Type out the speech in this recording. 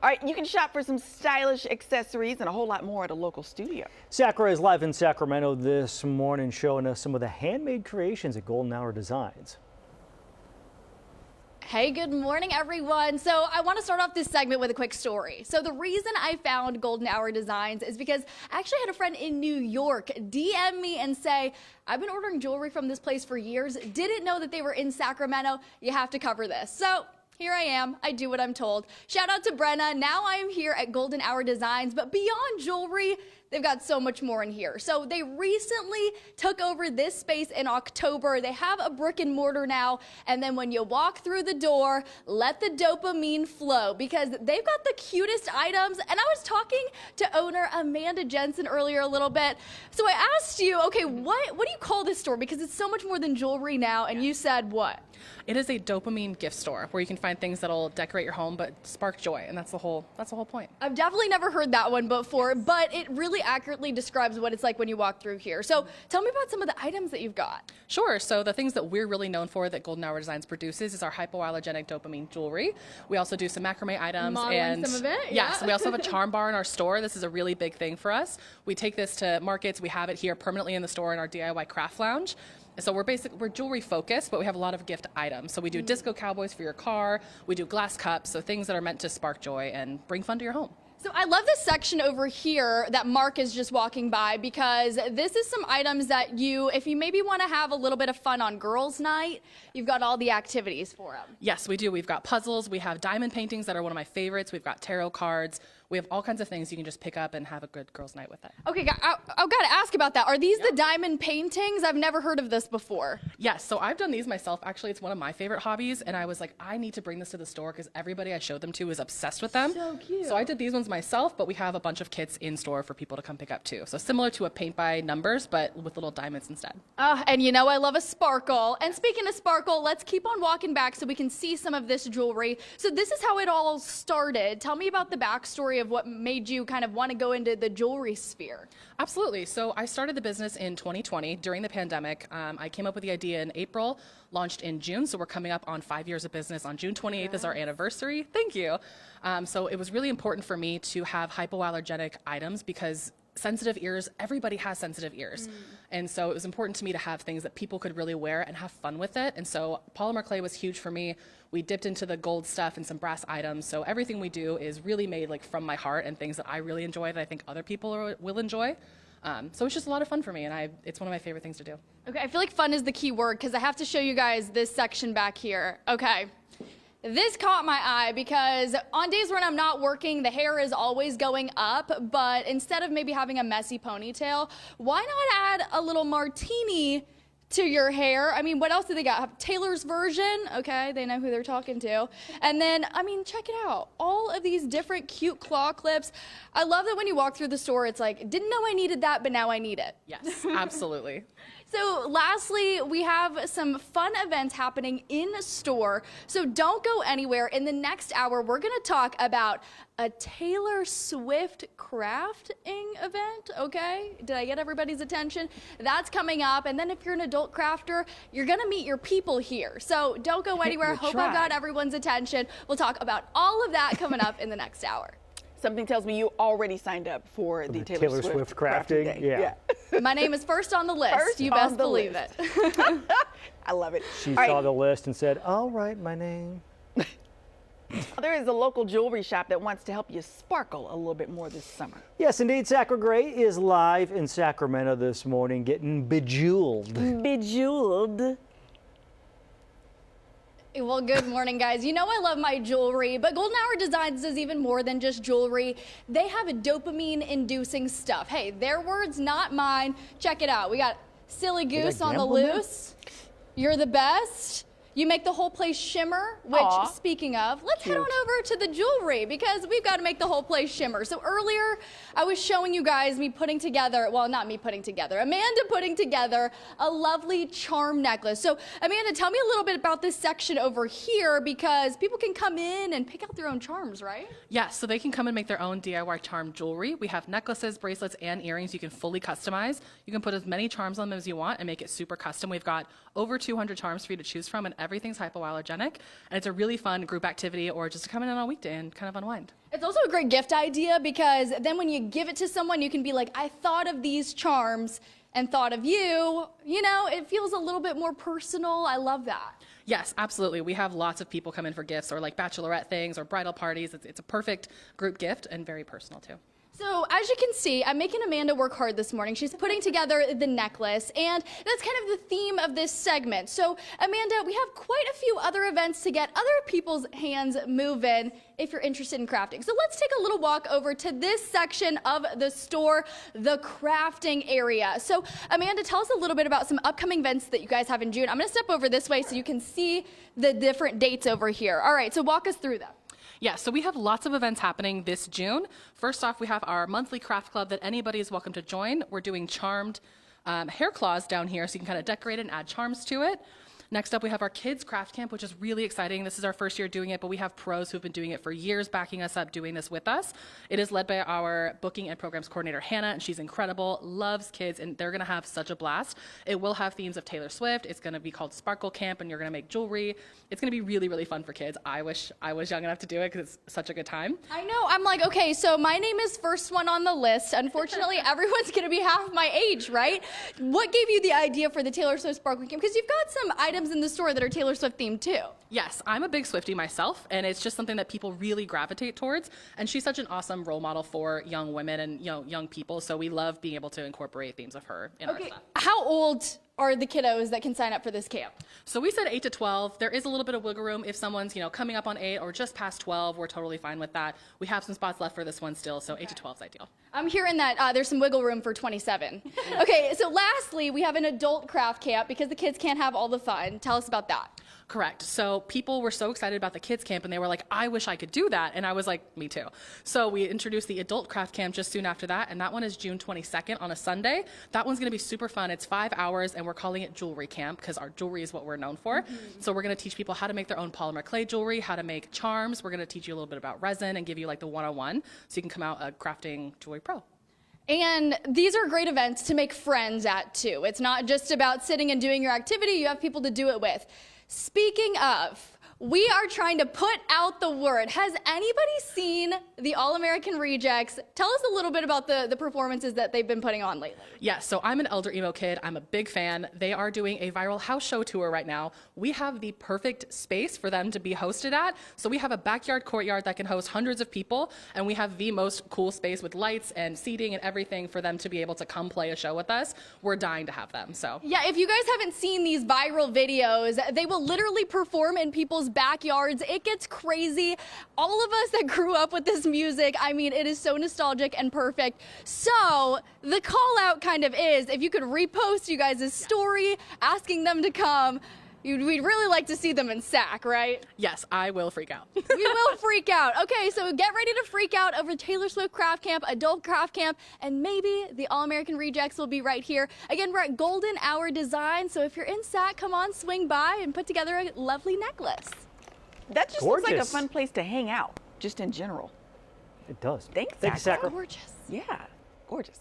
All right, you can shop for some stylish accessories and a whole lot more at a local studio. Sakura is live in Sacramento this morning, showing us some of the handmade creations at Golden Hour Designs. Hey, good morning, everyone. So I want to start off this segment with a quick story. So the reason I found Golden Hour Designs is because I actually had a friend in New York DM me and say, I've been ordering jewelry from this place for years, didn't know that they were in Sacramento. You have to cover this. So here I am. I do what I'm told. Shout out to Brenna. Now I am here at Golden Hour Designs, but beyond jewelry, they've got so much more in here. So they recently took over this space in October. They have a brick and mortar now. And then when you walk through the door, let the dopamine flow because they've got the cutest items. And I was talking to owner Amanda Jensen earlier a little bit. So I asked you, okay, what do you call this store? Because it's so much more than jewelry now. And you said what? It is a dopamine gift store where you can find things that'll decorate your home but spark joy, and that's the whole point. I've definitely never heard that one before, but it really accurately describes what it's like when you walk through here. So tell me about some of the items that you've got. Sure. So the things that we're really known for that Golden Hour Designs produces is our hypoallergenic dopamine jewelry. We also do some macrame items. Modeling some of it, yeah. Yes, we also have a charm bar in our store. This is a really big thing for us. We take this to markets. We have it here permanently in the store in our DIY craft lounge. So we're jewelry focused, but we have a lot of gift items. So we do disco cowboys for your car. We do glass cups, so things that are meant to spark joy and bring fun to your home. So I love this section over here that Mark is just walking by because this is some items that if you maybe want to have a little bit of fun on girls' night, you've got all the activities for them. Yes, we do. We've got puzzles. We have diamond paintings that are one of my favorites. We've got tarot cards. We have all kinds of things you can just pick up and have a good girls' night with it. Okay, I've got to ask about that. Are these the diamond paintings? I've never heard of this before. Yes, so I've done these myself. Actually, it's one of my favorite hobbies, and I was like, I need to bring this to the store because everybody I showed them to is obsessed with them. So cute. So I did these ones myself, but we have a bunch of kits in store for people to come pick up too. So similar to a paint by numbers, but with little diamonds instead. And you know I love a sparkle. And speaking of sparkle, let's keep on walking back so we can see some of this jewelry. So this is how it all started. Tell me about the backstory of what made you kind of want to go into the jewelry sphere. Absolutely. So I started the business in 2020 during the pandemic. I came up with the idea in April, launched in June. So we're coming up on 5 years of business. On June 28th is our anniversary. Thank you. So it was really important for me to have hypoallergenic items because sensitive ears, everybody has sensitive ears. And so it was important to me to have things that people could really wear and have fun with it. And so polymer clay was huge for me. We dipped into the gold stuff and some brass items. So everything we do is really made like from my heart and things that I really enjoy that I think other people will enjoy. So it's just a lot of fun for me, and it's one of my favorite things to do. Okay, I feel like fun is the key word because I have to show you guys this section back here. Okay. This caught my eye because on days when I'm not working, the hair is always going up, but instead of maybe having a messy ponytail, why not add a little martini to your hair? I mean, what else do they got? Taylor's version, okay, they know who they're talking to. And then, I mean, check it out. All of these different cute claw clips. I love that when you walk through the store, it's like, didn't know I needed that, but now I need it. Yes, absolutely. So lastly, we have some fun events happening in store. So don't go anywhere. In the next hour, we're going to talk about a Taylor Swift crafting event, okay? Did I get everybody's attention? That's coming up. And then if you're an adult crafter, you're going to meet your people here. So don't go anywhere. Hope I've got everyone's attention. We'll talk about all of that coming up in the next hour. Something tells me you already signed up for the Taylor Swift crafting day. Yeah. My name is first on the list. You best believe it. I love it. She saw the list and said, "I'll write my name." There is a local jewelry shop that wants to help you sparkle a little bit more this summer. Yes, indeed. Sakura Gray is live in Sacramento this morning, getting bejeweled. Bejeweled. Well, good morning, guys. You know I love my jewelry, but Golden Hour Designs is even more than just jewelry. They have a dopamine-inducing stuff. Hey, their words, not mine. Check it out. We got Silly Goose on the loose. You're the best. You make the whole place shimmer, which, speaking of, let's head on over to the jewelry because we've got to make the whole place shimmer. So earlier, I was showing you guys me putting together, well, not me putting together, Amanda putting together a lovely charm necklace. So Amanda, tell me a little bit about this section over here because people can come in and pick out their own charms, right? Yes, so they can come and make their own DIY charm jewelry. We have necklaces, bracelets, and earrings you can fully customize. You can put as many charms on them as you want and make it super custom. We've got over 200 charms for you to choose from, and Everything's hypoallergenic, and it's a really fun group activity or just to come in on a weekday and kind of unwind. It's also a great gift idea because then when you give it to someone, you can be like, I thought of these charms and thought of you. You know, it feels a little bit more personal. I love that. Yes, absolutely. We have lots of people come in for gifts or like bachelorette things or bridal parties. It's a perfect group gift and very personal too. So as you can see, I'm making Amanda work hard this morning. She's putting together the necklace, and that's kind of the theme of this segment. So Amanda, we have quite a few other events to get other people's hands moving if you're interested in crafting. So let's take a little walk over to this section of the store, the crafting area. So Amanda, tell us a little bit about some upcoming events that you guys have in June. I'm gonna step over this way so you can see the different dates over here. All right, so walk us through them. Yeah, so we have lots of events happening this June. First off, we have our monthly craft club that anybody is welcome to join. We're doing charmed hair claws down here, so you can kind of decorate it and add charms to it. Next up, we have our kids craft camp, which is really exciting. This is our first year doing it, but we have pros who've been doing it for years, backing us up, doing this with us. It is led by our booking and programs coordinator, Hannah, and she's incredible, loves kids, and they're gonna have such a blast. It will have themes of Taylor Swift. It's gonna be called Sparkle Camp, and you're gonna make jewelry. It's gonna be really, really fun for kids. I wish I was young enough to do it because it's such a good time. I know, I'm like, okay, so my name is first one on the list. Unfortunately, everyone's gonna be half my age, right? What gave you the idea for the Taylor Swift Sparkle Camp? Because you've got some items in the store that are Taylor Swift themed too. Yes, I'm a big Swiftie myself, and it's just something that people really gravitate towards. And she's such an awesome role model for young women and young people. So we love being able to incorporate themes of her in our stuff. How old are the kiddos that can sign up for this camp? So we said 8 to 12. There is a little bit of wiggle room if someone's coming up on 8 or just past 12. We're totally fine with that. We have some spots left for this one still, so 8 to 12 is ideal. I'm hearing that there's some wiggle room for 27. Okay, so lastly, we have an adult craft camp because the kids can't have all the fun. Tell us about that. Correct. So people were so excited about the kids camp and they were like, I wish I could do that. And I was like, me too. So we introduced the adult craft camp just soon after that. And that one is June 22nd on a Sunday. That one's going to be super fun. It's 5 hours and we're calling it jewelry camp because our jewelry is what we're known for. So we're going to teach people how to make their own polymer clay jewelry, how to make charms. We're going to teach you a little bit about resin and give you like the 101 so you can come out a crafting jewelry pro. And these are great events to make friends at too. It's not just about sitting and doing your activity. You have people to do it with. Speaking of, we are trying to put out the word. Has anybody seen the All-American Rejects? Tell us a little bit about the performances that they've been putting on lately. Yes, so I'm an elder emo kid. I'm a big fan. They are doing a viral house show tour right now. We have the perfect space for them to be hosted at. So we have a backyard courtyard that can host hundreds of people, and we have the most cool space with lights and seating and everything for them to be able to come play a show with us. We're dying to have them. So yeah, if you guys haven't seen these viral videos, they will literally perform in people's backyards. It gets crazy. All of us that grew up with this music, I mean, it is so nostalgic and perfect. So the call out kind of is, if you could repost you guys' story asking them to come, we'd really like to see them in SAC, right? yes, I will freak out. We will freak out. Okay, so get ready to freak out over Taylor Swift Craft Camp, Adult Craft Camp, and maybe the All-American Rejects will be right here. Again, we're at Golden Hour Design, so if you're in SAC, come on, swing by and put together a lovely necklace. That just looks like a Gorgeous. fun place to hang out, just in general. It does. Thanks, Thanks, Sakura. Sakura. Gorgeous. Yeah, gorgeous.